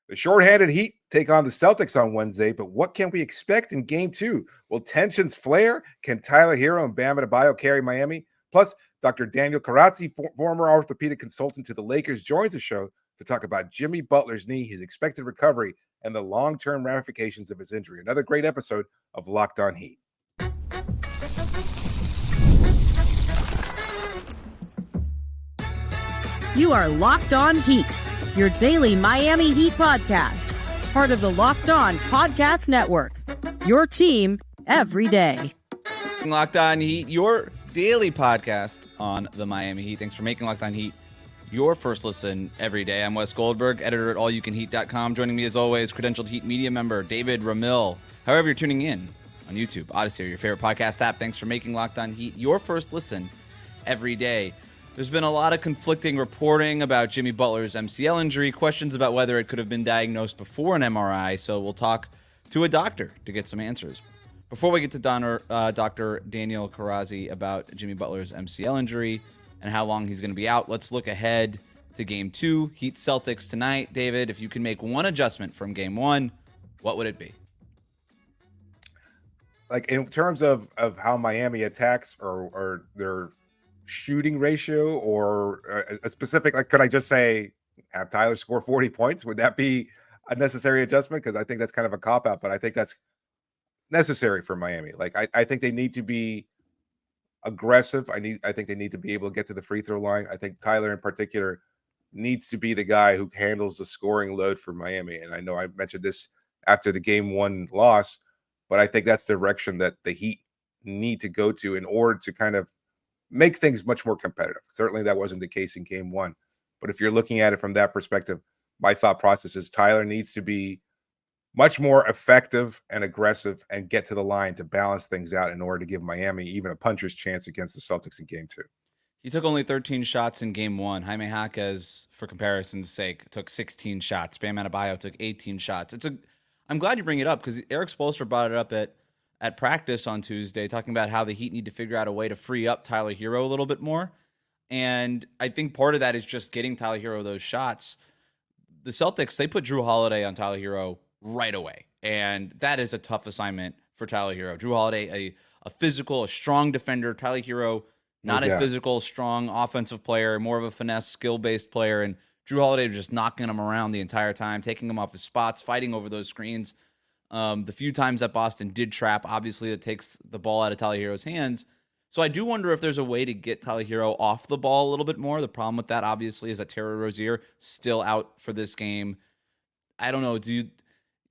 The shorthanded Heat take on the Celtics on Wednesday, but what can we expect in Game 2? Will tensions flare? Can Tyler Hero and Bam Adebayo carry Miami? Plus, Dr. Daniel Kharrazi, former orthopedic consultant to the Lakers, joins the show to talk about Jimmy Butler's knee, his expected recovery, and the long-term ramifications of his injury. Another great episode of Locked On Heat. You are Locked On Heat, your daily Miami Heat podcast, part of the Locked On Podcast Network, your team every day. Locked On Heat, your daily podcast on the Miami Heat. Thanks for making Locked On Heat your first listen every day. I'm Wes Goldberg, editor at allyoucanheat.com. Joining me as always, credentialed Heat media member David Ramil. However you're tuning in on YouTube, Odyssey, or your favorite podcast app, thanks for making Locked On Heat your first listen every day. There's been a lot of conflicting reporting about Jimmy Butler's MCL injury, questions about whether it could have been diagnosed before an MRI, so we'll talk to a doctor to get some answers. Before we get to Dr. Daniel Kharrazi about Jimmy Butler's MCL injury and how long he's going to be out, let's look ahead to Game 2, Heat Celtics tonight. David, if you can make one adjustment from Game 1, what would it be? Like in terms of how Miami attacks or their shooting ratio, or a specific, like, could I just say have Tyler score 40 points? Would that be a necessary adjustment? Because I think that's kind of a cop-out, but I think that's necessary for Miami. Like, I think they need to be aggressive. I think they need to be able to get to the free throw line. I think Tyler in particular needs to be the guy who handles the scoring load for Miami. And I know I mentioned this after the Game 1 loss, but I think that's the direction that the Heat need to go to in order to kind of make things much more competitive. Certainly that wasn't the case in Game 1. But if you're looking at it from that perspective, my thought process is Tyler needs to be much more effective and aggressive and get to the line to balance things out in order to give Miami even a puncher's chance against the Celtics in Game 2. He took only 13 shots in Game 1. Jaime Jaquez, for comparison's sake, took 16 shots. Bam Adebayo took 18 shots. I'm glad you bring it up because Eric Spoelstra brought it up at practice on Tuesday, talking about how the Heat need to figure out a way to free up Tyler Hero a little bit more. And I think part of that is just getting Tyler Hero those shots. The Celtics, they put Jrue Holiday on Tyler Hero right away. And that is a tough assignment for Tyler Hero. Jrue Holiday, a physical, a strong defender. Tyler Hero, not a physical, strong offensive player, more of a finesse, skill-based player. And Jrue Holiday was just knocking him around the entire time, taking him off his spots, fighting over those screens. The few times that Boston did trap, obviously it takes the ball out of Tyler Hero's hands. So I do wonder if there's a way to get Tyler Hero off the ball a little bit more. The problem with that, obviously, is that Terry Rozier still out for this game. I don't know.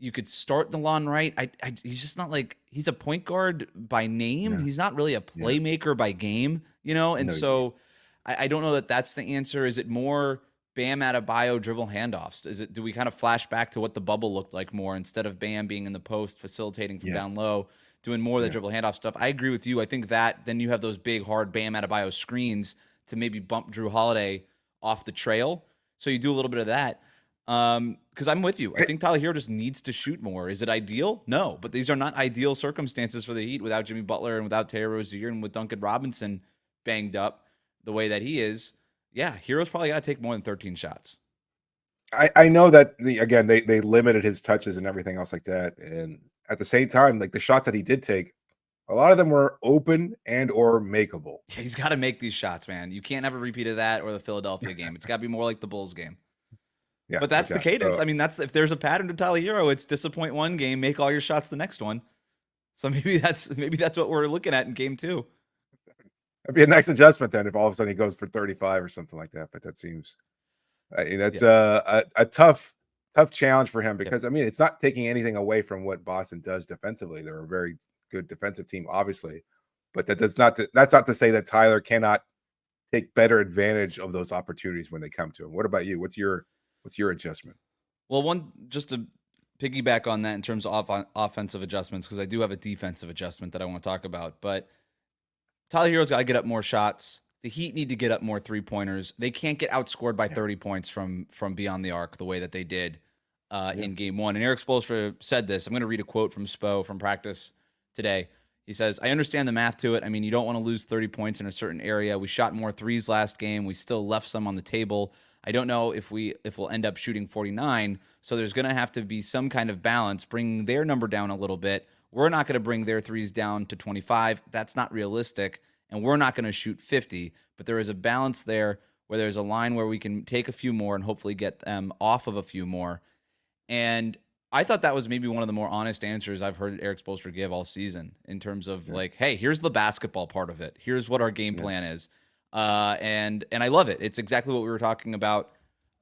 You could start DeLon Wright. He's just not like, he's a point guard by name. Yeah. He's not really a playmaker by game, you know? And I don't know that that's the answer. Is it more Bam Adebayo dribble handoffs? Do we kind of flash back to what the bubble looked like more, instead of Bam being in the post facilitating from down low, doing more of the dribble handoff stuff? I agree with you. I think that then you have those big hard Bam Adebayo screens to maybe bump Jrue Holiday off the trail. So you do a little bit of that. Because I'm with you. I think Tyler Hero just needs to shoot more. Is it ideal? No, but these are not ideal circumstances for the Heat without Jimmy Butler and without Terry Rozier and with Duncan Robinson banged up the way that he is. Yeah, Hero's probably got to take more than 13 shots. I know that they limited his touches and everything else like that. And at the same time, like the shots that he did take, a lot of them were open and or makeable. Yeah, he's got to make these shots, man. You can't have a repeat of that or the Philadelphia game. It's got to be more like the Bulls game. Yeah, but that's the cadence. So, I mean, if there's a pattern to Tyler Hero, it's disappoint one game, make all your shots the next one. So maybe that's what we're looking at in Game 2. It'd be a nice adjustment then if all of a sudden he goes for 35 or something like that. But that seems that's a tough challenge for him because I mean it's not taking anything away from what Boston does defensively. They're a very good defensive team, obviously, but that's not to say that Tyler cannot take better advantage of those opportunities when they come to him. What about you? What's your adjustment? Well, just to piggyback on that in terms of offensive adjustments, because I do have a defensive adjustment that I want to talk about. But Tyler Hero's got to get up more shots. The Heat need to get up more three-pointers. They can't get outscored by 30 points from beyond the arc the way that they did in Game 1. And Eric Spoelstra said this. I'm going to read a quote from Spo from practice today. He says, I understand the math to it. I mean, you don't want to lose 30 points in a certain area. We shot more threes last game. We still left some on the table. I don't know if we'll end up shooting 49. So there's going to have to be some kind of balance, bring their number down a little bit. We're not going to bring their threes down to 25. That's not realistic. And we're not going to shoot 50. But there is a balance there where there's a line where we can take a few more and hopefully get them off of a few more. And I thought that was maybe one of the more honest answers I've heard Eric Spoelstra give all season in terms of like, hey, here's the basketball part of it. Here's what our game plan is. And I love it. It's exactly what we were talking about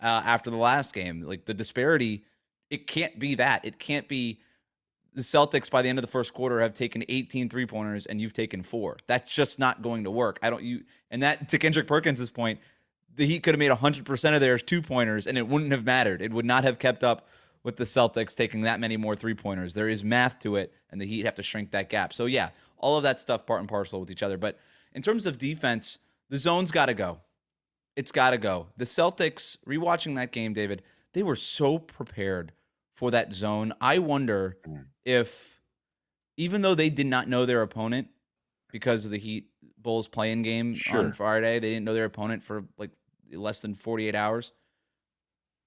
after the last game. Like the disparity, it can't be that. It can't be the Celtics by the end of the first quarter have taken 18 3-pointers and you've taken 4. That's just not going to work. And that, to Kendrick Perkins' point, the Heat could have made 100% of theirs 2-pointers and it wouldn't have mattered. It would not have kept up with the Celtics taking that many more 3-pointers. There is math to it, and the Heat have to shrink that gap. So, yeah, all of that stuff part and parcel with each other. But in terms of defense, the zone's got to go. It's got to go. The Celtics, rewatching that game, David, they were so prepared for that zone. I wonder if, even though they did not know their opponent because of the Heat Bulls play-in game on Friday, they didn't know their opponent for like less than 48 hours.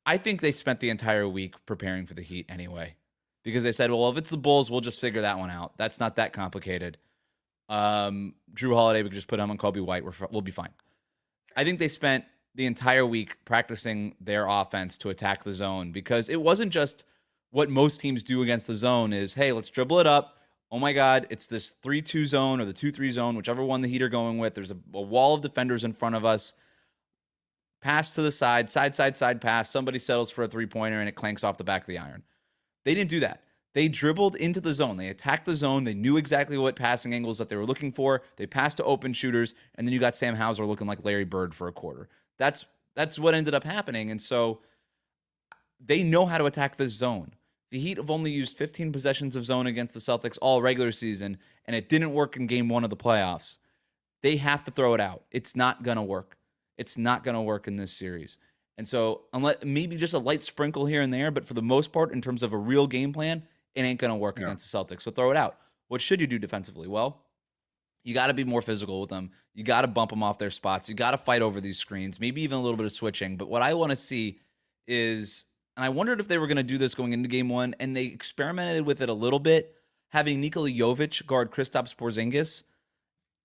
I think they spent the entire week preparing for the Heat anyway, because they said, well, if it's the Bulls, we'll just figure that one out. That's not that complicated. Drew Holiday, we could just put him on Kobe White. We'll be fine. I think they spent the entire week practicing their offense to attack the zone, because it wasn't just what most teams do against the zone is, hey, let's dribble it up. Oh my God, it's this 3-2 zone or the 2-3 zone, whichever one the Heat are going with. There's a wall of defenders in front of us. Pass to the side pass. Somebody settles for a 3-pointer and it clanks off the back of the iron. They didn't do that. They dribbled into the zone. They attacked the zone. They knew exactly what passing angles that they were looking for. They passed to open shooters, and then you got Sam Hauser looking like Larry Bird for a quarter. That's what ended up happening, and so they know how to attack this zone. The Heat have only used 15 possessions of zone against the Celtics all regular season, and it didn't work in Game 1 of the playoffs. They have to throw it out. It's not going to work. It's not going to work in this series. And so, unless maybe just a light sprinkle here and there, but for the most part, in terms of a real game plan, it ain't going to work against the Celtics. So throw it out. What should you do defensively? Well, you got to be more physical with them. You got to bump them off their spots. You got to fight over these screens, maybe even a little bit of switching. But what I want to see is, and I wondered if they were going to do this going into Game 1, and they experimented with it a little bit, having Nikola Jovic guard Kristaps Porzingis,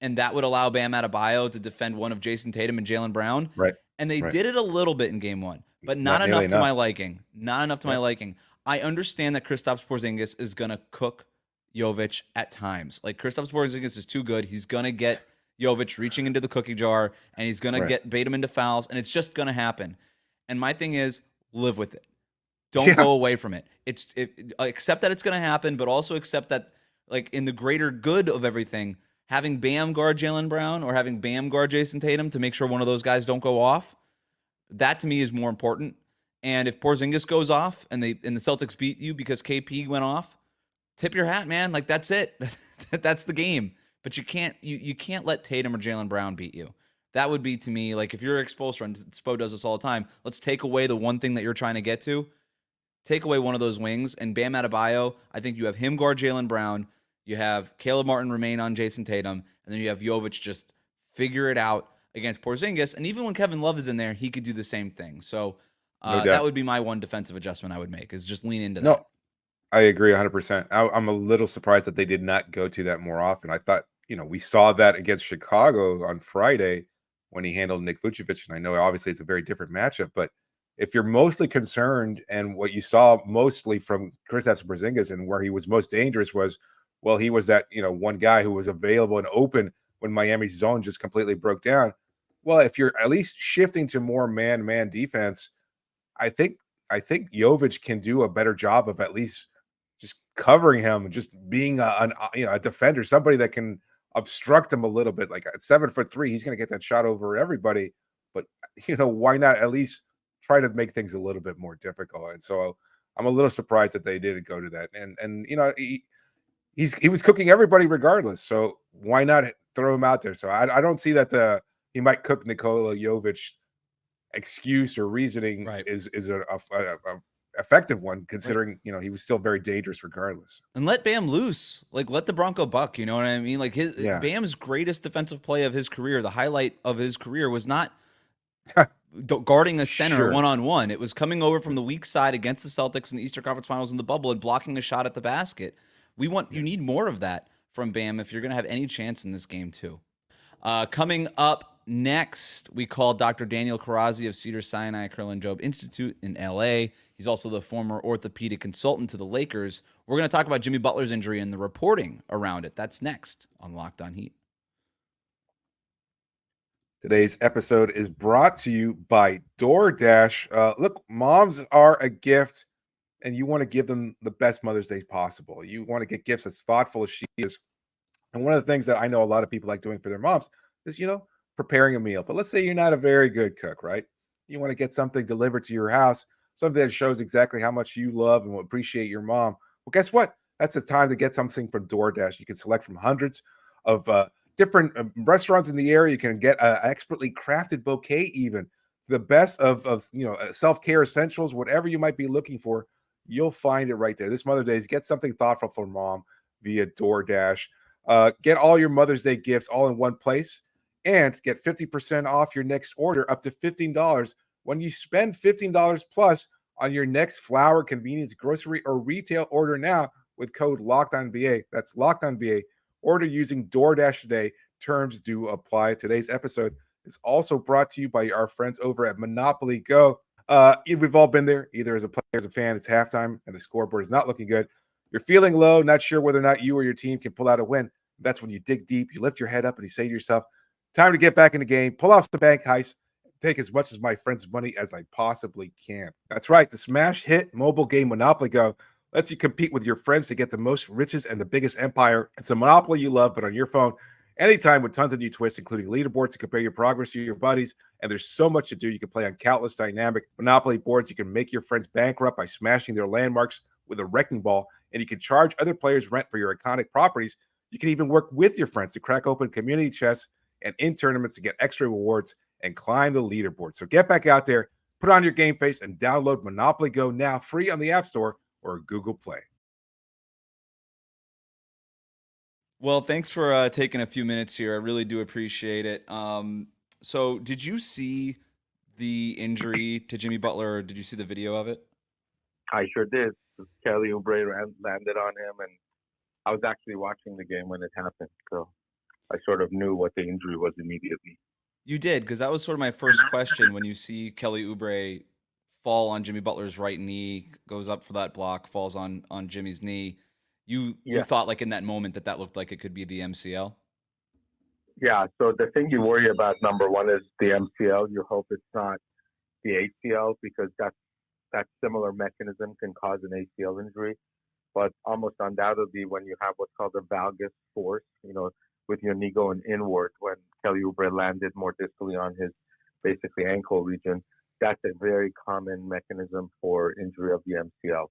and that would allow Bam Adebayo to defend one of Jason Tatum and Jaylen Brown. Right. And they did it a little bit in Game 1, but not enough to my liking. Not enough to my liking. I understand that Kristaps Porzingis is going to cook Jovic at times. Like, Kristaps Porzingis is too good. He's going to get Jovic reaching into the cookie jar, and he's going to bait him into fouls, and it's just going to happen. And my thing is, live with it. Don't go away from it. Accept that it's going to happen, but also accept that, like, in the greater good of everything, having Bam guard Jaylen Brown or having Bam guard Jason Tatum to make sure one of those guys don't go off, that to me is more important. And if Porzingis goes off and the Celtics beat you because KP went off, tip your hat, man. Like, that's it. That's the game. But you can't let Tatum or Jaylen Brown beat you. That would be, to me, like, if you're Eric Spoelstra, and Spo does this all the time, let's take away the one thing that you're trying to get to. Take away one of those wings. And Bam Adebayo, I think you have him guard Jaylen Brown. You have Caleb Martin remain on Jason Tatum. And then you have Jovic just figure it out against Porzingis. And even when Kevin Love is in there, he could do the same thing. So that would be my one defensive adjustment I would make, is just lean into that. No, I agree 100%. I'm a little surprised that they did not go to that more often. I thought, we saw that against Chicago on Friday when he handled Nick Vucevic. And I know obviously it's a very different matchup, but if you're mostly concerned, and what you saw mostly from Kristaps Porzingis and where he was most dangerous was, well, he was that, one guy who was available and open when Miami's zone just completely broke down. Well, if you're at least shifting to more man-man defense, I think Jovic can do a better job of at least just covering him and just being a defender, somebody that can obstruct him a little bit. Like, at 7'3", he's going to get that shot over everybody. But why not at least try to make things a little bit more difficult? And so I'm a little surprised that they didn't go to that. And he was cooking everybody regardless. So why not throw him out there? So I don't see that he might cook Nikola Jovic excuse or reasoning is a effective one, considering he was still very dangerous regardless. And let Bam loose. Like, let the Bronco buck, you know what I mean? Like, Bam's greatest defensive play of his career, the highlight of his career, was not guarding a center Sure. one-on-one. It was coming over from the weak side against the Celtics in the Eastern Conference Finals in the bubble and blocking a shot at the basket. You need more of that from Bam if you're going to have any chance in this game too. Coming up next, we call Dr. Daniel Kharrazi of Cedars-Sinai Kerlan-Jobe Institute in LA. He's also the former orthopedic consultant to the Lakers. We're going to talk about Jimmy Butler's injury and the reporting around it. That's next on Locked On Heat. Today's episode is brought to you by DoorDash. Look, moms are a gift, and you want to give them the best Mother's Day possible. You want to get gifts as thoughtful as she is. And one of the things that I know a lot of people like doing for their moms is, preparing a meal. But let's say you're not a very good cook, right? You want to get something delivered to your house, something that shows exactly how much you love and will appreciate your mom. Well, guess what? That's the time to get something from DoorDash. You can select from hundreds of different restaurants in the area. You can get an expertly crafted bouquet, even the best of self-care essentials, whatever you might be looking for. You'll find it right there. This Mother's Day, get something thoughtful for mom via DoorDash. Get all your Mother's Day gifts all in one place and get 50% off your next order up to $15 when you spend $15 plus on your next flour, convenience, grocery, or retail order now with code LOCKEDONBA. That's LOCKEDONBA. Order using DoorDash today. Terms do apply. Today's episode is also brought to you by our friends over at Monopoly Go. We've all been there, either as a player, as a fan. It's halftime and the scoreboard is not looking good. You're feeling low, not sure whether or not you or your team can pull out a win. That's when you dig deep, you lift your head up, and you say to yourself, time to get back in the game, pull off some bank heists, take as much of my friend's money as I possibly can. That's right. The smash hit mobile game Monopoly Go lets you compete with your friends to get the most riches and the biggest empire. It's a Monopoly you love, but on your phone, anytime with tons of new twists, including leaderboards to compare your progress to your buddies. And there's so much to do. You can play on countless dynamic Monopoly boards. You can make your friends bankrupt by smashing their landmarks with a wrecking ball, and you can charge other players rent for your iconic properties. You can even work with your friends to crack open community chests and in tournaments to get extra rewards and climb the leaderboard. So get back out there, put on your game face, and download Monopoly Go now, free on the App Store or Google Play. Well, thanks for taking a few minutes here. I really do appreciate it. So did you see the injury to Jimmy Butler, or did you see the video of it? I sure did. Kelly Oubre landed on him, and I was actually watching the game when it happened, so I sort of knew what the injury was immediately. You did, because that was sort of my first question. When you see Kelly Oubre fall on Jimmy Butler's right knee, goes up for that block, falls on Jimmy's knee, you thought, like, in that moment that looked like it could be the MCL? Yeah, so the thing you worry about, number one, is the MCL. You hope it's not the ACL, because that similar mechanism can cause an ACL injury. But almost undoubtedly, when you have what's called a valgus force, with your knee going inward, when Kelly Oubre landed more distally on his basically ankle region, that's a very common mechanism for injury of the MCL.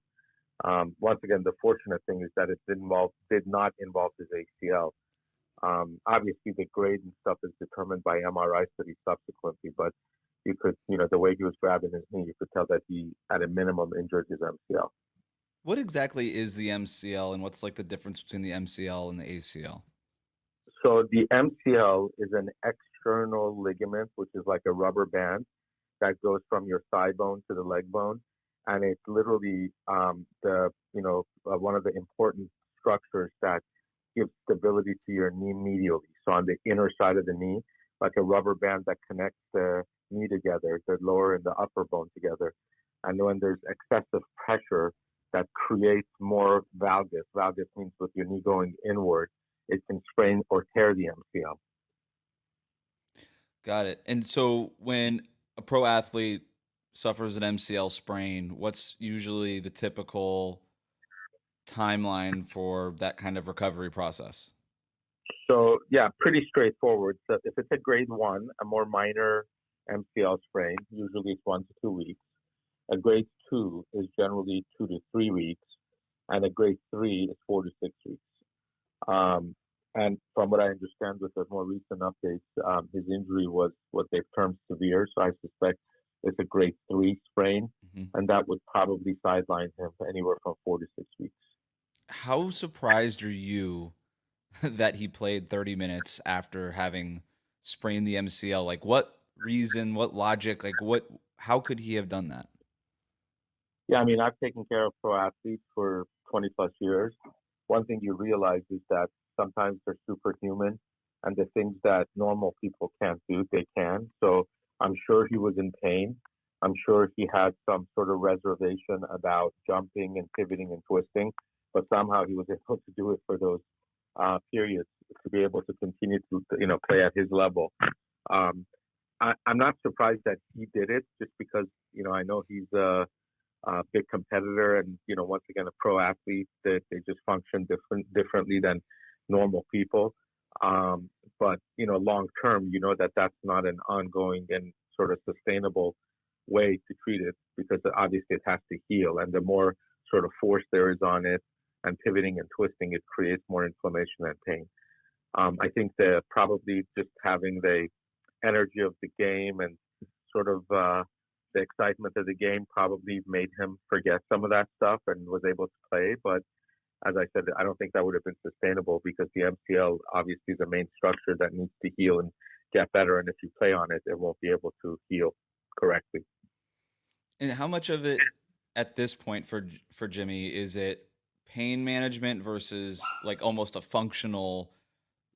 Once again, the fortunate thing is that it did not involve his ACL. Obviously, the grade and stuff is determined by MRI studies subsequently, but you could, the way he was grabbing his knee, you could tell that he, at a minimum, injured his MCL. What exactly is the MCL, and what's like the difference between the MCL and the ACL? So the MCL is an external ligament, which is like a rubber band that goes from your thigh bone to the leg bone, and it's literally one of the important structures that gives stability to your knee medially. So on the inner side of the knee, like a rubber band that connects the knee together, the lower and the upper bone together. And when there's excessive pressure, that creates more valgus. Valgus means with your knee going inward, it can sprain or tear the MCL. Got it. And so when a pro athlete suffers an MCL sprain, what's usually the typical timeline for that kind of recovery process? So, yeah, pretty straightforward. So if it's a grade 1, a more minor MCL sprain, usually it's 1 to 2 weeks. A grade 2 is generally 2 to 3 weeks, and a grade 3 is 4 to 6 weeks. And from what I understand with the more recent updates, his injury was what they've termed severe, so I suspect it's a grade 3 sprain, and that would probably sideline him for anywhere from 4 to 6 weeks. How surprised are you that he played 30 minutes after having sprained the MCL? Like, what reason, what logic, like how could he have done that? Yeah, I mean, I've taken care of pro athletes for 20 plus years. One thing you realize is that sometimes they're superhuman, and the things that normal people can't do, they can. So I'm sure he was in pain. I'm sure he had some sort of reservation about jumping and pivoting and twisting, but somehow he was able to do it for those periods to be able to continue to, play at his level. I'm not surprised that he did it, just because, I know he's a big competitor, and once again, a pro athlete, that they just function differently than normal people. But long term, that's not an ongoing and sort of sustainable way to treat it, because obviously it has to heal, and the more sort of force there is on it and pivoting and twisting, it creates more inflammation and pain. I think that probably just having the energy of the game and sort of the excitement of the game probably made him forget some of that stuff and was able to play. But as I said, I don't think that would have been sustainable, because the MCL obviously is a main structure that needs to heal and get better. And if you play on it, it won't be able to heal correctly. And how much of it at this point for Jimmy is it pain management versus like almost a functional,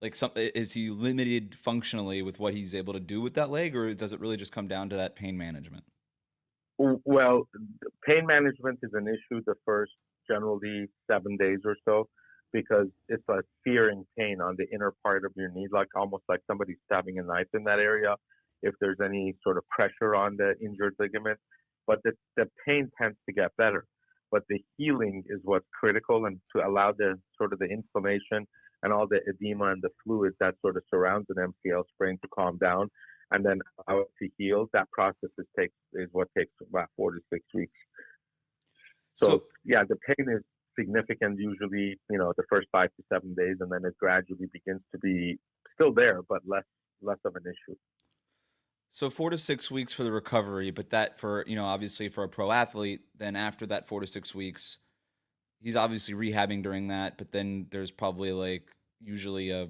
like is he limited functionally with what he's able to do with that leg, or does it really just come down to that pain management? Well, pain management is an issue the first generally 7 days or so, because it's a searing pain on the inner part of your knee, like almost like somebody stabbing a knife in that area if there's any sort of pressure on the injured ligament. But the pain tends to get better. But the healing is what's critical, and to allow the sort of the inflammation and all the edema and the fluid that sort of surrounds an MCL sprain to calm down, and then allow it to heal. That process is what takes about 4 to 6 weeks. So yeah, the pain is significant usually, the first 5 to 7 days, and then it gradually begins to be still there, but less of an issue. So 4 to 6 weeks for the recovery, but that for, obviously for a pro athlete, then after that 4 to 6 weeks, he's obviously rehabbing during that, but then there's probably like usually a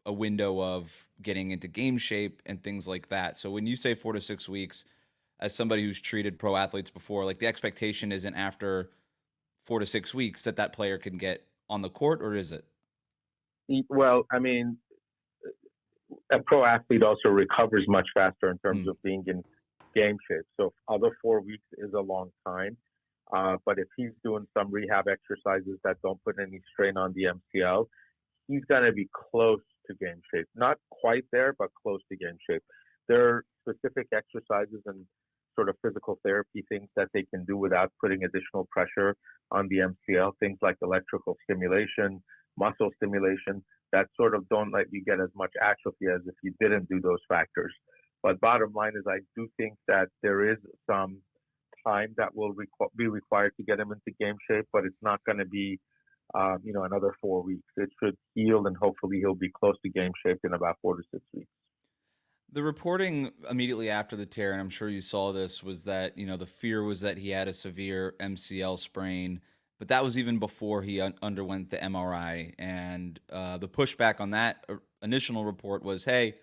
window of getting into game shape and things like that. So when you say 4 to 6 weeks, as somebody who's treated pro athletes before, like the expectation isn't after 4 to 6 weeks that player can get on the court, or is it? Well, I mean, a pro athlete also recovers much faster in terms of being in game shape. So although 4 weeks is a long time, but if he's doing some rehab exercises that don't put any strain on the MCL, he's going to be close to game shape. Not quite there, but close to game shape. There are specific exercises and sort of physical therapy things that they can do without putting additional pressure on the MCL, things like electrical stimulation, muscle stimulation, that sort of don't let you get as much atrophy as if you didn't do those factors. But bottom line is, I do think that there is some time that will be required to get him into game shape, but it's not going to be, another 4 weeks. It should heal, and hopefully he'll be close to game shape in about 4 to 6 weeks. The reporting immediately after the tear, and I'm sure you saw this, was that, the fear was that he had a severe MCL sprain, but that was even before he underwent the MRI. And the pushback on that initial report was, hey,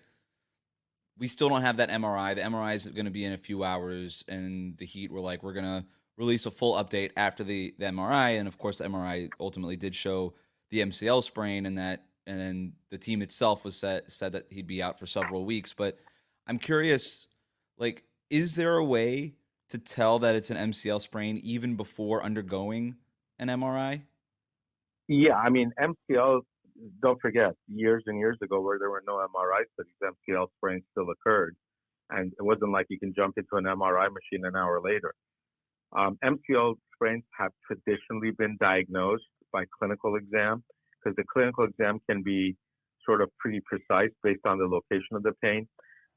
we still don't have that MRI. The MRI is going to be in a few hours. And the Heat were like, we're going to release a full update after the MRI. And of course, the MRI ultimately did show the MCL sprain, and then the team itself was said that he'd be out for several weeks. But I'm curious, like, is there a way to tell that it's an MCL sprain even before undergoing an MRI? Yeah, I mean, MCL, don't forget, years and years ago where there were no MRI studies, MCL sprains still occurred. And it wasn't like you can jump into an MRI machine an hour later. MCL sprains have traditionally been diagnosed by clinical exam, because the clinical exam can be sort of pretty precise based on the location of the pain.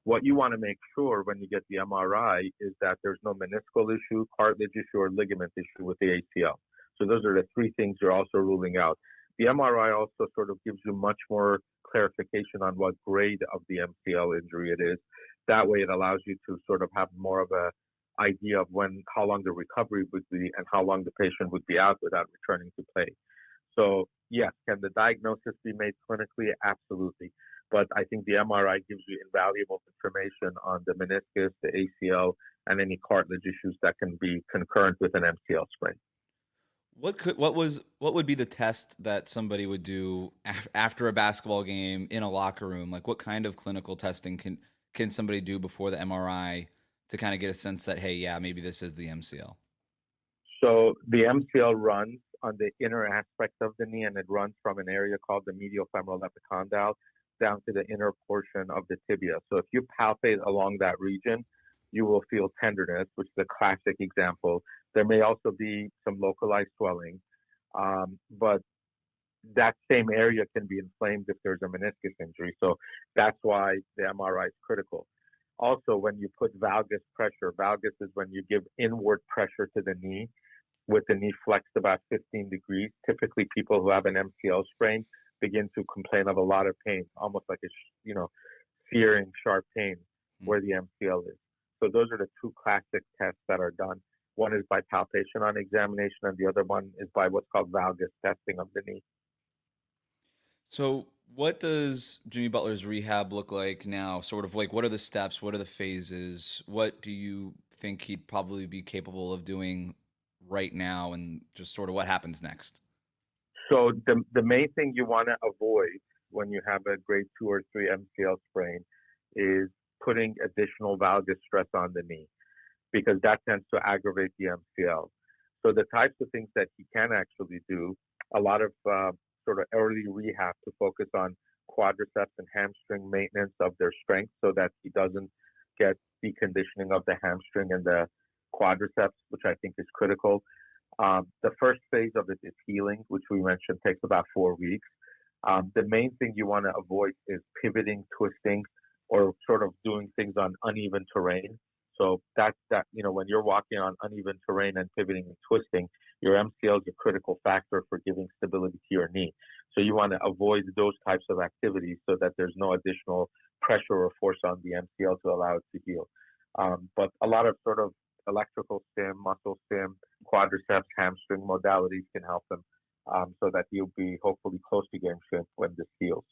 What you want to make sure when you get the MRI is that there's no meniscal issue, cartilage issue, or ligament issue with the ACL. So those are the three things you're also ruling out. The MRI also sort of gives you much more clarification on what grade of the MCL injury it is. That way it allows you to sort of have more of a idea of how long the recovery would be and how long the patient would be out without returning to play. So yes, can the diagnosis be made clinically? Absolutely. But I think the MRI gives you invaluable information on the meniscus, the ACL, and any cartilage issues that can be concurrent with an MCL sprain. What would be the test that somebody would do after a basketball game in a locker room? Like, what kind of clinical testing can somebody do before the MRI to kind of get a sense that, hey, yeah, maybe this is the MCL? So the MCL runs on the inner aspect of the knee, and it runs from an area called the medial femoral epicondyle down to the inner portion of the tibia. So if you palpate along that region, you will feel tenderness, which is a classic example. There may also be some localized swelling, but that same area can be inflamed if there's a meniscus injury. So that's why the MRI is critical. Also, when you put valgus pressure, valgus is when you give inward pressure to the knee with the knee flexed about 15 degrees. Typically, people who have an MCL sprain begin to complain of a lot of pain, almost like a, searing, sharp pain where the MCL is. So those are the two classic tests that are done. One is by palpation on examination, and the other one is by what's called valgus testing of the knee. So what does Jimmy Butler's rehab look like now? Sort of like, what are the steps? What are the phases? What do you think he'd probably be capable of doing right now, and just sort of what happens next? So the main thing you want to avoid when you have a grade 2 or 3 MCL sprain is putting additional valgus stress on the knee, because that tends to aggravate the MCL. So the types of things that he can actually do, a lot of sort of early rehab to focus on quadriceps and hamstring maintenance of their strength so that he doesn't get deconditioning of the hamstring and the quadriceps, which I think is critical. The first phase of it is healing, which we mentioned takes about 4 weeks. The main thing you want to avoid is pivoting, twisting, or sort of doing things on uneven terrain. So when you're walking on uneven terrain and pivoting and twisting, your MCL is a critical factor for giving stability to your knee. So you want to avoid those types of activities so that there's no additional pressure or force on the MCL to allow it to heal. But a lot of sort of electrical stim, muscle stim, quadriceps, hamstring modalities can help him so that he'll be hopefully close to game shape when this heals.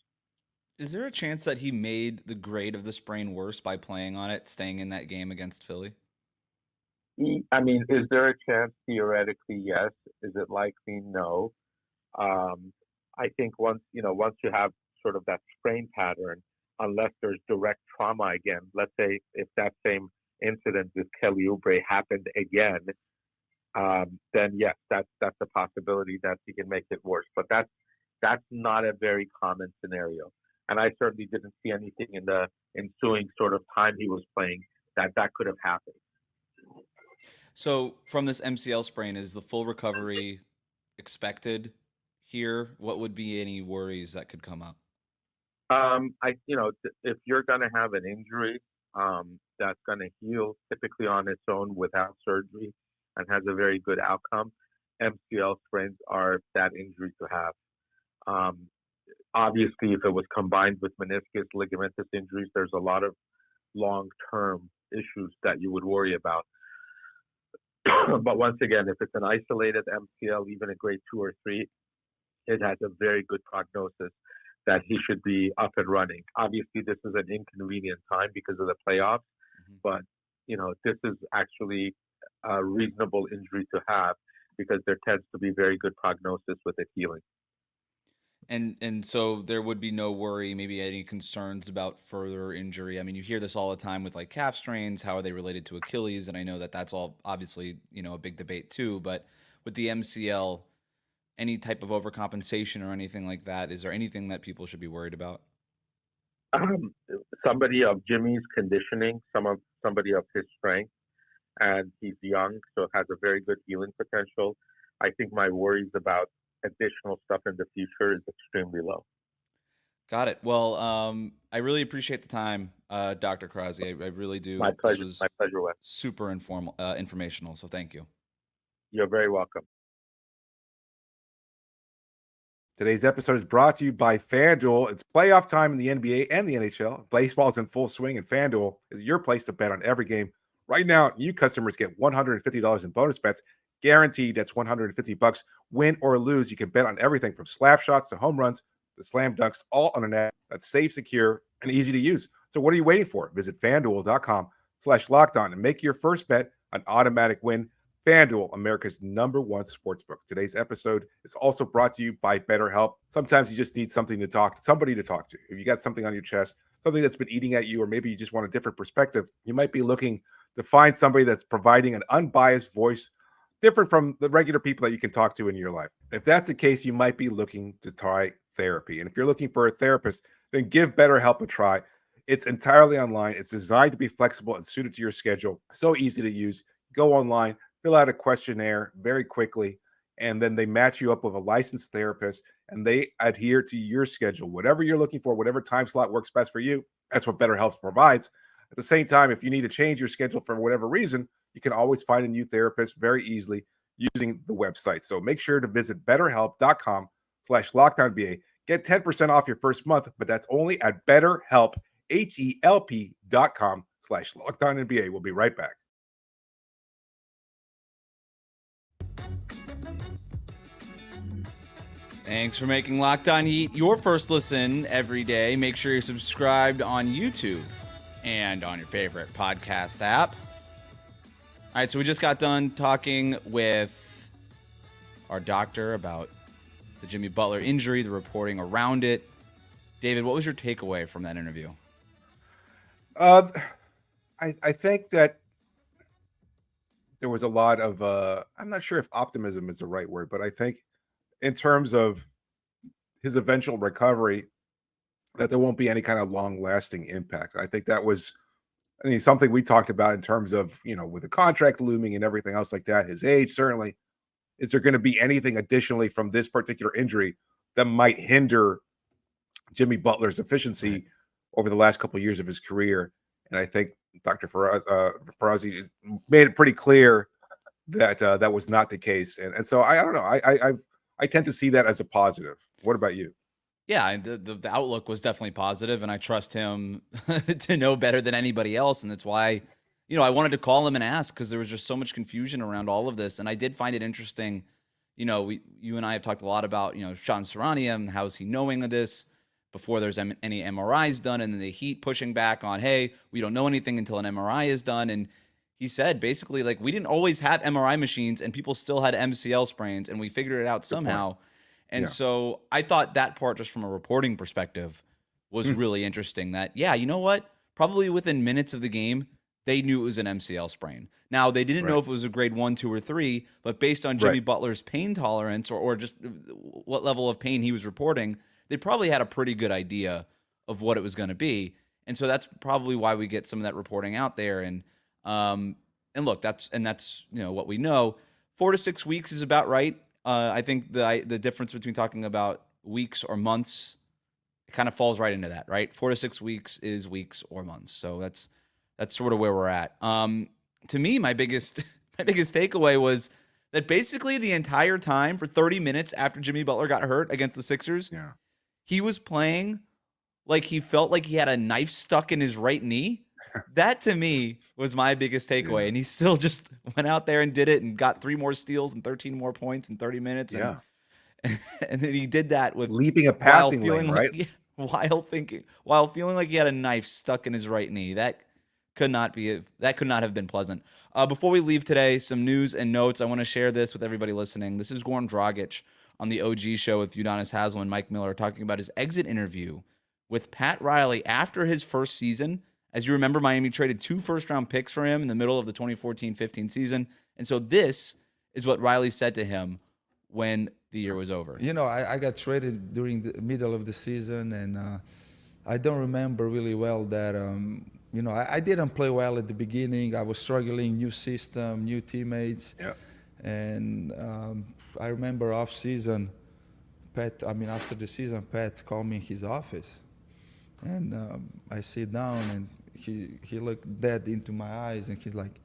Is there a chance that he made the grade of the sprain worse by playing on it, staying in that game against Philly? I mean, is there a chance? Theoretically, yes. Is it likely? No. I think once you have sort of that sprain pattern, unless there's direct trauma again, let's say if that same incident with Kelly Oubre happened again, then yes, that's a possibility that he can make it worse. But that's not a very common scenario. And I certainly didn't see anything in the ensuing sort of time he was playing that could have happened. So from this MCL sprain, is the full recovery expected here? What would be any worries that could come up? If you're going to have an injury that's going to heal typically on its own without surgery and has a very good outcome, MCL sprains are that injury to have. Obviously, if it was combined with meniscus, ligamentous injuries, there's a lot of long-term issues that you would worry about. But once again, if it's an isolated MCL, even a grade 2 or 3, it has a very good prognosis that he should be up and running. Obviously, this is an inconvenient time because of the playoffs, but this is actually a reasonable injury to have because there tends to be very good prognosis with it healing. And so there would be no worry, maybe any concerns about further injury. I mean, you hear this all the time with like calf strains. How are they related to Achilles? And I know that that's all obviously, a big debate too. But with the MCL, any type of overcompensation or anything like that, is there anything that people should be worried about? Somebody of Jimmy's conditioning, somebody of his strength, and he's young, so has a very good healing potential. I think my worries about additional stuff in the future is extremely low. Got it. Well, I really appreciate the time, Dr. Kharrazi. I really do. My pleasure. My pleasure, Wes. Super informational. So thank you. You're very welcome. Today's episode is brought to you by FanDuel. It's playoff time in the NBA and the NHL. Baseball's in full swing, and FanDuel is your place to bet on every game. Right now, new customers get $150 in bonus bets, guaranteed. That's $150. Win or lose, you can bet on everything from slap shots to home runs to slam dunks, all on an app. that's safe, secure, and easy to use. So what are you waiting for? Visit FanDuel.com/lockedon and make your first bet an automatic win. FanDuel, America's #1 sportsbook. Today's episode is also brought to you by BetterHelp. Sometimes you just need somebody to talk to. If you got something on your chest, something that's been eating at you, or maybe you just want a different perspective, you might be looking to find somebody that's providing an unbiased voice, different from the regular people that you can talk to in your life. If that's the case, you might be looking to try therapy. And if you're looking for a therapist, then give BetterHelp a try. It's entirely online. It's designed to be flexible and suited to your schedule. So easy to use. Go online, fill out a questionnaire very quickly, and then they match you up with a licensed therapist, and they adhere to your schedule. Whatever you're looking for, whatever time slot works best for you, that's what BetterHelp provides. At the same time, if you need to change your schedule for whatever reason, you can always find a new therapist very easily using the website. So make sure to visit betterhelp.com/LockedOnBA. Get 10% off your first month, but that's only at BetterHelp, HELP.com/LockedOnNBA. We'll be right back. Thanks for making Locked On Heat your first listen every day. Make sure you're subscribed on YouTube and on your favorite podcast app. All right, so we just got done talking with our doctor about the Jimmy Butler injury, the reporting around it. David, what was your takeaway from that interview? I think that there was a lot of, I'm not sure if optimism is the right word, but I think in terms of his eventual recovery, that there won't be any kind of long-lasting impact. I think that was, something we talked about in terms of, with the contract looming and everything else like that, his age, certainly. Is there going to be anything additionally from this particular injury that might hinder Jimmy Butler's efficiency over the last couple of years of his career? And I think Dr. Kharrazi made it pretty clear that that was not the case. And so I don't know. I tend to see that as a positive. What about you? Yeah, the outlook was definitely positive, and I trust him to know better than anybody else. And that's why, I wanted to call him and ask, because there was just so much confusion around all of this. And I did find it interesting. You and I have talked a lot about, Sean Sarania, how is he knowing of this before there's any MRIs done, and then the Heat pushing back on, hey, we don't know anything until an MRI is done. And he said basically, like, we didn't always have MRI machines, and people still had MCL sprains, and we figured it out somehow. And so I thought that part, just from a reporting perspective, was really interesting. That, you know what? Probably within minutes of the game, they knew it was an MCL sprain. Now, they didn't know if it was a grade 1, 2, or 3, but based on Jimmy Butler's pain tolerance or just what level of pain he was reporting, they probably had a pretty good idea of what it was going to be. And so that's probably why we get some of that reporting out there. And look, that's what we know. 4 to 6 weeks is about right. I think the difference between talking about weeks or months, it kind of falls right into that, right? 4 to 6 weeks is weeks or months. So that's sort of where we're at. To me, my biggest takeaway was that basically the entire time, for 30 minutes after Jimmy Butler got hurt against the Sixers, he was playing like he felt like he had a knife stuck in his right knee. That, to me, was my biggest takeaway. And he still just went out there and did it and got 3 more steals and 13 more points in 30 minutes. And then he did that with leaping a passing lane, right? While feeling like he had a knife stuck in his right knee. That could not have been pleasant. Before we leave today, some news and notes. I want to share this with everybody listening. This is Goran Dragic on the OG show with Udonis Haslem and Mike Miller, talking about his exit interview with Pat Riley after his first season. As you remember, Miami traded 2 first-round picks for him in the middle of the 2014-15 season. And so this is what Riley said to him when the year was over. I got traded during the middle of the season, and I don't remember really well that, I didn't play well at the beginning. I was struggling, new system, new teammates. Yeah. And I remember off-season, after the season, Pat called me in his office. And I sit down, and he looked dead into my eyes, and he's like,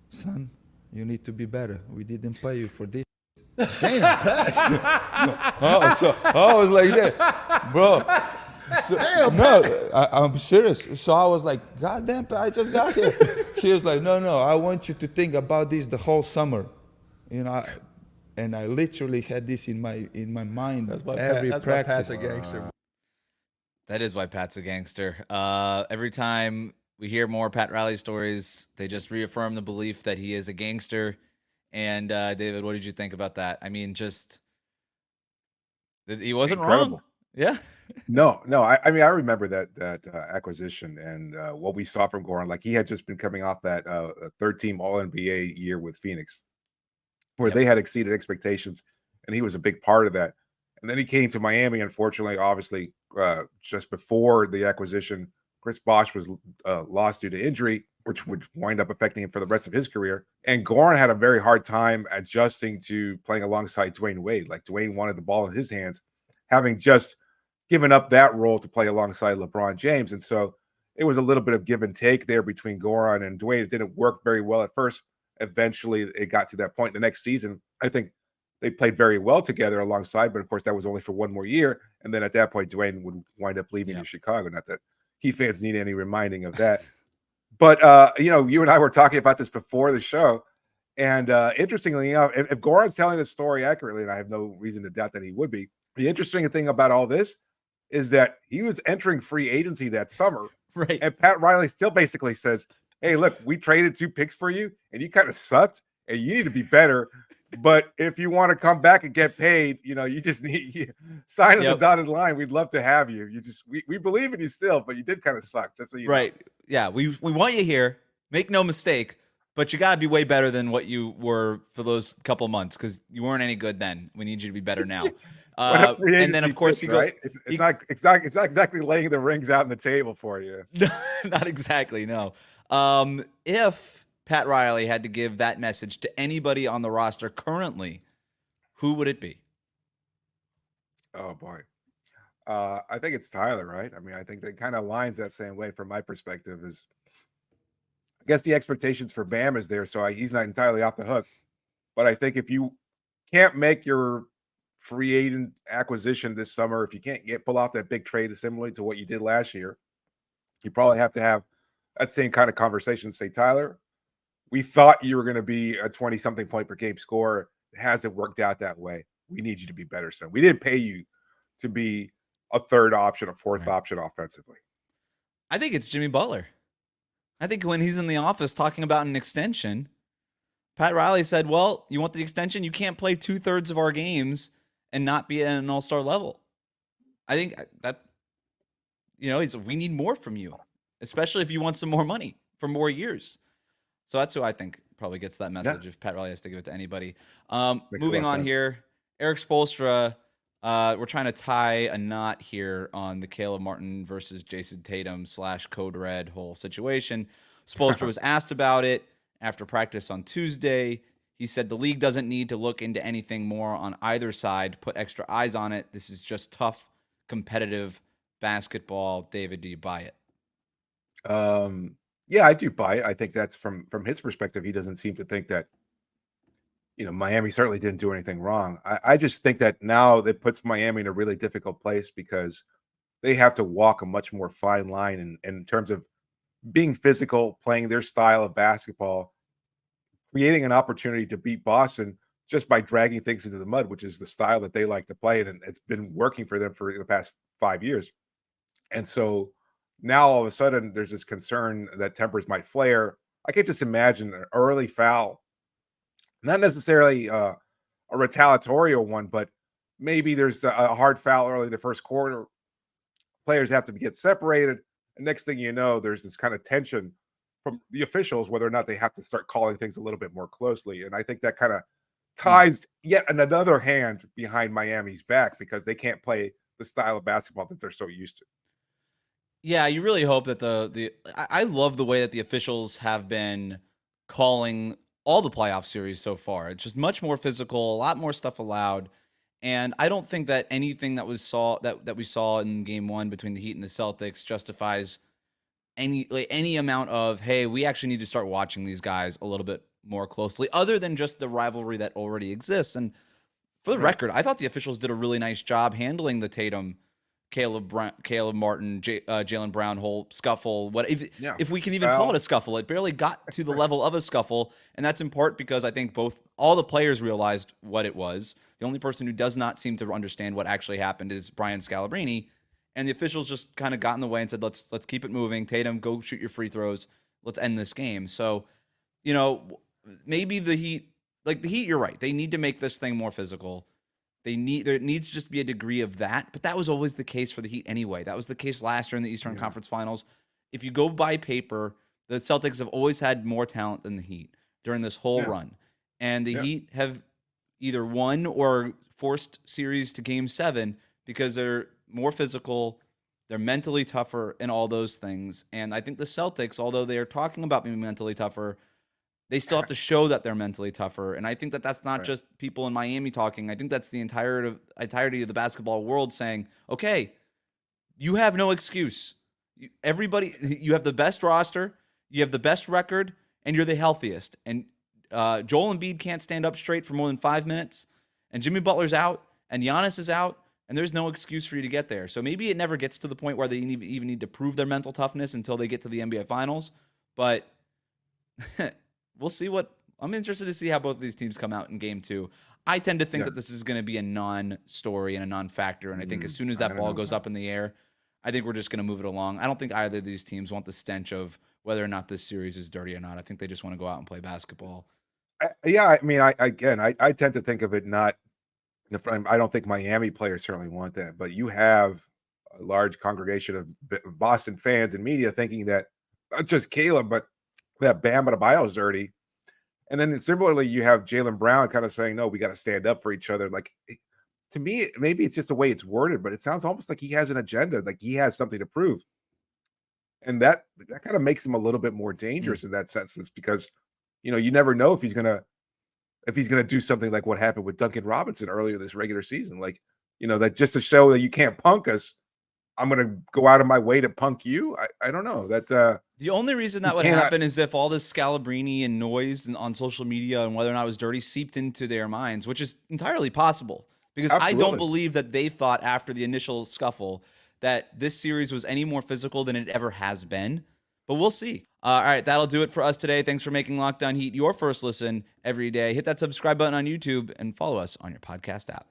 "Son, you need to be better. We didn't pay you for this." Damn. So I was like that, bro. I'm serious. So I was like, "God damn, I just got here." He was like, No, I want you to think about this the whole summer, And I literally had this in my mind every practice. Pat's a gangster. That is why Pat's a gangster. Every time we hear more Pat Riley stories, they just reaffirm the belief that he is a gangster. And David, what did you think about that? I mean, just he wasn't wrong. Incredible. Yeah. No, no. I mean, I remember that acquisition and what we saw from Goran. Like he had just been coming off that third team All NBA year with Phoenix, where Yep. they had exceeded expectations, and he was a big part of that. And then he came to Miami. Unfortunately, obviously, just before the acquisition, Chris Bosh was lost due to injury, which would wind up affecting him for the rest of his career. And Goran had a very hard time adjusting to playing alongside Dwayne Wade. Like Dwayne wanted the ball in his hands, having just given up that role to play alongside LeBron James. And so it was a little bit of give and take there between Goran and Dwayne. It didn't work very well at first. Eventually, it got to that point. The next season, I think they played very well together alongside, but of course, that was only for one more year. And then at that point, Dwayne would wind up leaving to Chicago. Not that Heat fans need any reminding of that. But you and I were talking about this before the show. And interestingly enough, if Goran's telling the story accurately, and I have no reason to doubt that he would be, the interesting thing about all this is that he was entering free agency that summer. Right. And Pat Riley still basically says, hey, look, we traded 2 picks for you and you kind of sucked and you need to be better. But if you want to come back and get paid, you just need sign on the dotted line. We'd love to have you. We believe in you still, but you did kind of suck, just so you know. Yeah, we want you here. Make no mistake, but you got to be way better than what you were for those couple months because you weren't any good then. We need you to be better now. And then, of course, you go. Right? It's not exactly laying the rings out on the table for you. Not exactly. No. If Pat Riley had to give that message to anybody on the roster currently, who would it be? Oh boy, I think it's Tyler. Right? I mean, I think that kind of lines that same way from my perspective. Is I guess the expectations for Bam is there, so he's not entirely off the hook. But I think if you can't make your free agent acquisition this summer, if you can't pull off that big trade similar to what you did last year, you probably have to have that same kind of conversation. Say, Tyler, we thought you were going to be a 20-something point per game scorer. It hasn't worked out that way. We need you to be better. So we didn't pay you to be a third option, a fourth option offensively. I think it's Jimmy Butler. I think when he's in the office talking about an extension, Pat Riley said, well, you want the extension? You can't play 2/3 of our games and not be at an all-star level. I think that, we need more from you, especially if you want some more money for more years. So that's who I think probably gets that message if Pat Riley has to give it to anybody. Moving on here, Eric Spoelstra, we're trying to tie a knot here on the Caleb Martin versus Jason Tatum / Code Red whole situation. Spoelstra was asked about it after practice on Tuesday. He said the league doesn't need to look into anything more on either side, put extra eyes on it. This is just tough, competitive basketball. David, do you buy it? Yeah, I do buy it. I think that's from his perspective. He doesn't seem to think that, Miami certainly didn't do anything wrong. I just think that now that puts Miami in a really difficult place because they have to walk a much more fine line in terms of being physical, playing their style of basketball, creating an opportunity to beat Boston just by dragging things into the mud, which is the style that they like to play. And it's been working for them for the past 5 years. And so now all of a sudden there's this concern that tempers might flare. I can just imagine an early foul, not necessarily a retaliatory one, but maybe there's a hard foul early in the first quarter. Players have to get separated. And next thing you know, there's this kind of tension from the officials, whether or not they have to start calling things a little bit more closely. And I think that kind of ties yet another hand behind Miami's back because they can't play the style of basketball that they're so used to. Yeah, you really hope that I love the way that the officials have been calling all the playoff series so far. It's just much more physical, a lot more stuff allowed. And I don't think that anything that we saw in game 1 between the Heat and the Celtics justifies any amount of, hey, we actually need to start watching these guys a little bit more closely, other than just the rivalry that already exists. And for the record, I thought the officials did a really nice job handling the Tatum, Caleb Martin, Jaylen Brown whole scuffle. If we can even call it a scuffle, it barely got to the level of a scuffle, and that's in part because I think all the players realized what it was. The only person who does not seem to understand what actually happened is Brian Scalabrine, and the officials just kind of got in the way and said, let's keep it moving. Tatum, go shoot your free throws. Let's end this game. So, maybe the Heat, you're right. They need to make this thing more physical. There needs to just be a degree of that, but that was always the case for the Heat anyway. That was the case last year in the Eastern Conference Finals. If you go by paper, the Celtics have always had more talent than the Heat during this whole run. And the Heat have either won or forced series to Game 7 because they're more physical, they're mentally tougher, and all those things. And I think the Celtics, although they are talking about being mentally tougher, they still have to show that they're mentally tougher. And I think that that's not just people in Miami talking. I think that's the entirety of the basketball world saying, okay, you have no excuse. You have the best roster, you have the best record, and you're the healthiest. And Joel Embiid can't stand up straight for more than 5 minutes, and Jimmy Butler's out, and Giannis is out, and there's no excuse for you to get there. So maybe it never gets to the point where they even need to prove their mental toughness until they get to the NBA Finals. But we'll see I'm interested to see how both of these teams come out in Game 2. I tend to think that this is going to be a non-story and a non-factor, and I think as soon as that ball goes up in the air, I think we're just going to move it along. I don't think either of these teams want the stench of whether or not this series is dirty or not. I think they just want to go out and play basketball. I mean, I tend to think of it not. I don't think Miami players certainly want that, but you have a large congregation of Boston fans and media thinking that not just Caleb, but that Bam Adebayo is dirty. And then similarly, you have Jaylen Brown kind of saying, no, we got to stand up for each other. Like, to me, maybe it's just the way it's worded, but it sounds almost like he has an agenda, like he has something to prove. And that kind of makes him a little bit more dangerous in that sense. It's because, you never know if he's gonna do something like what happened with Duncan Robinson earlier this regular season. Like, that just to show that you can't punk us, I'm gonna go out of my way to punk you. I don't know. That's the only reason that would happen is if all this Scalabrini and noise on social media and whether or not it was dirty seeped into their minds, which is entirely possible. Because I don't believe that they thought after the initial scuffle that this series was any more physical than it ever has been. But we'll see. All right, that'll do it for us today. Thanks for making Locked On Heat your first listen every day. Hit that subscribe button on YouTube and follow us on your podcast app.